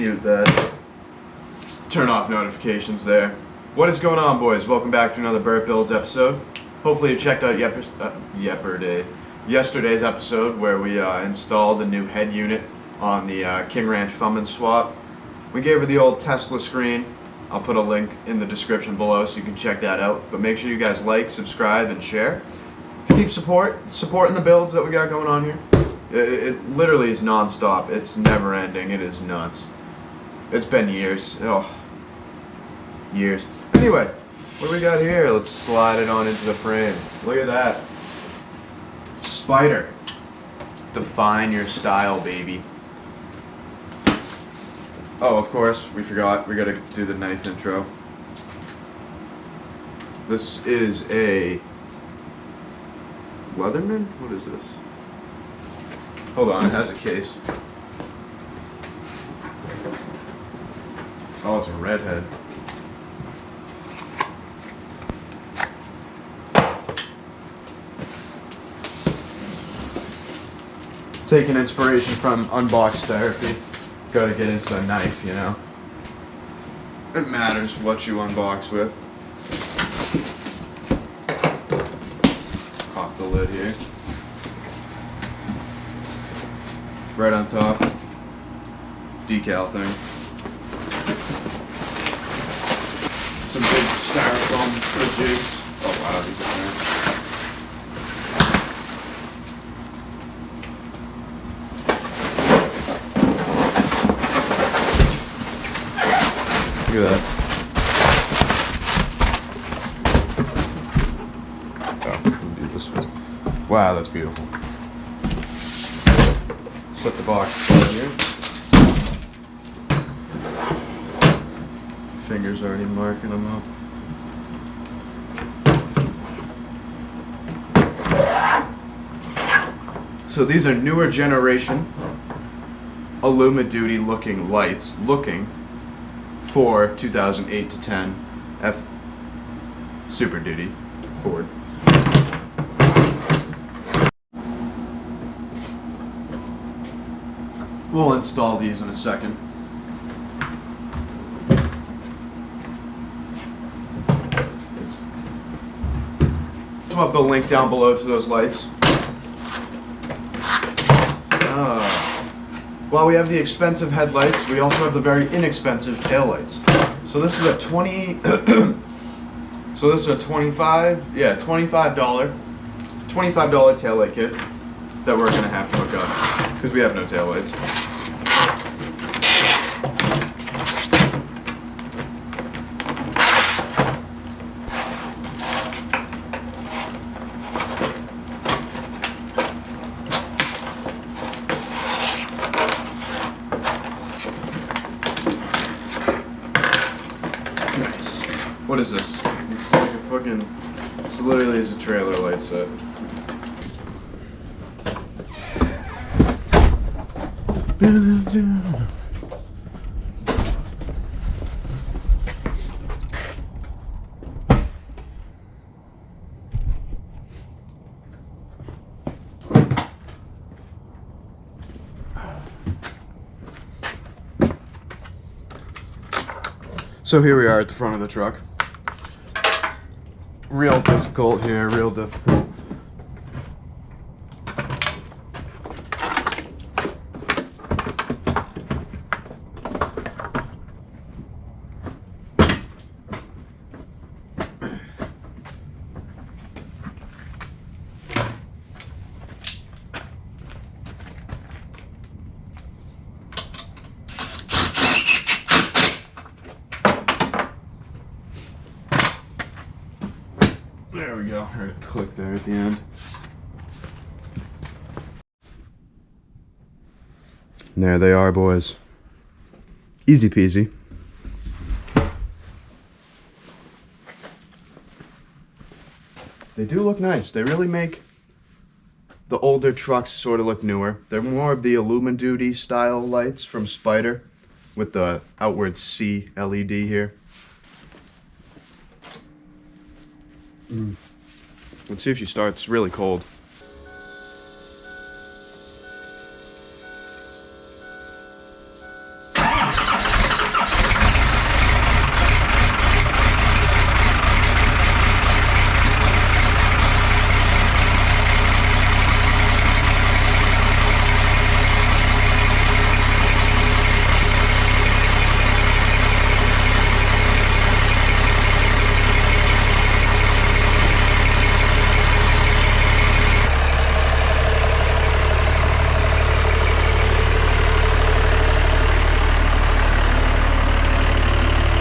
mute that. Turn off notifications there. What is going on, boys? Welcome back to another Bert Builds episode. Hopefully you checked out yesterday's episode where we installed a new head unit on the King Ranch thumb and swap. We gave her the old Tesla screen. I'll put a link in the description below so you can check that out. But make sure you guys like, subscribe, and share to keep supporting the builds that we got going on here. It literally is non-stop. It's never ending. It is nuts. It's been years. Oh, years. Anyway, what do we got here? Let's slide it on into the frame. Look at that. Spider. Define your style, baby. Oh, of course, we forgot. We gotta do the knife intro. This is a Leatherman? What is this? Hold on, it has a case. Oh, it's a redhead. Taking inspiration from unbox therapy. Gotta get into a knife, you know. It matters what you unbox with. Pop the lid here. Right on top. Decal thing. Some big styrofoam for jigs. Oh wow, these are nice. Look at that. Oh, we'll do this one. Wow, that's beautiful. Set the box aside here. Fingers already marking them up. So these are newer generation Illumi-Duty looking lights, for 2008 to 10 F Super Duty Ford. We'll install these in a second. I'll have the link down below to those lights. While we have the expensive headlights, we also have the very inexpensive taillights. So this is a $25 taillight kit that we're gonna have to hook up because we have no taillights. What is this? It's like a fucking... This literally is a trailer light set. So here we are at the front of the truck. Real difficult here, real difficult. There we go. Right, click there at the end. And there they are, boys. Easy peasy. They do look nice. They really make the older trucks sort of look newer. They're more of the Illumi-Duty style lights from Spider with the outward C LED here. Let's see if she starts. It's really cold.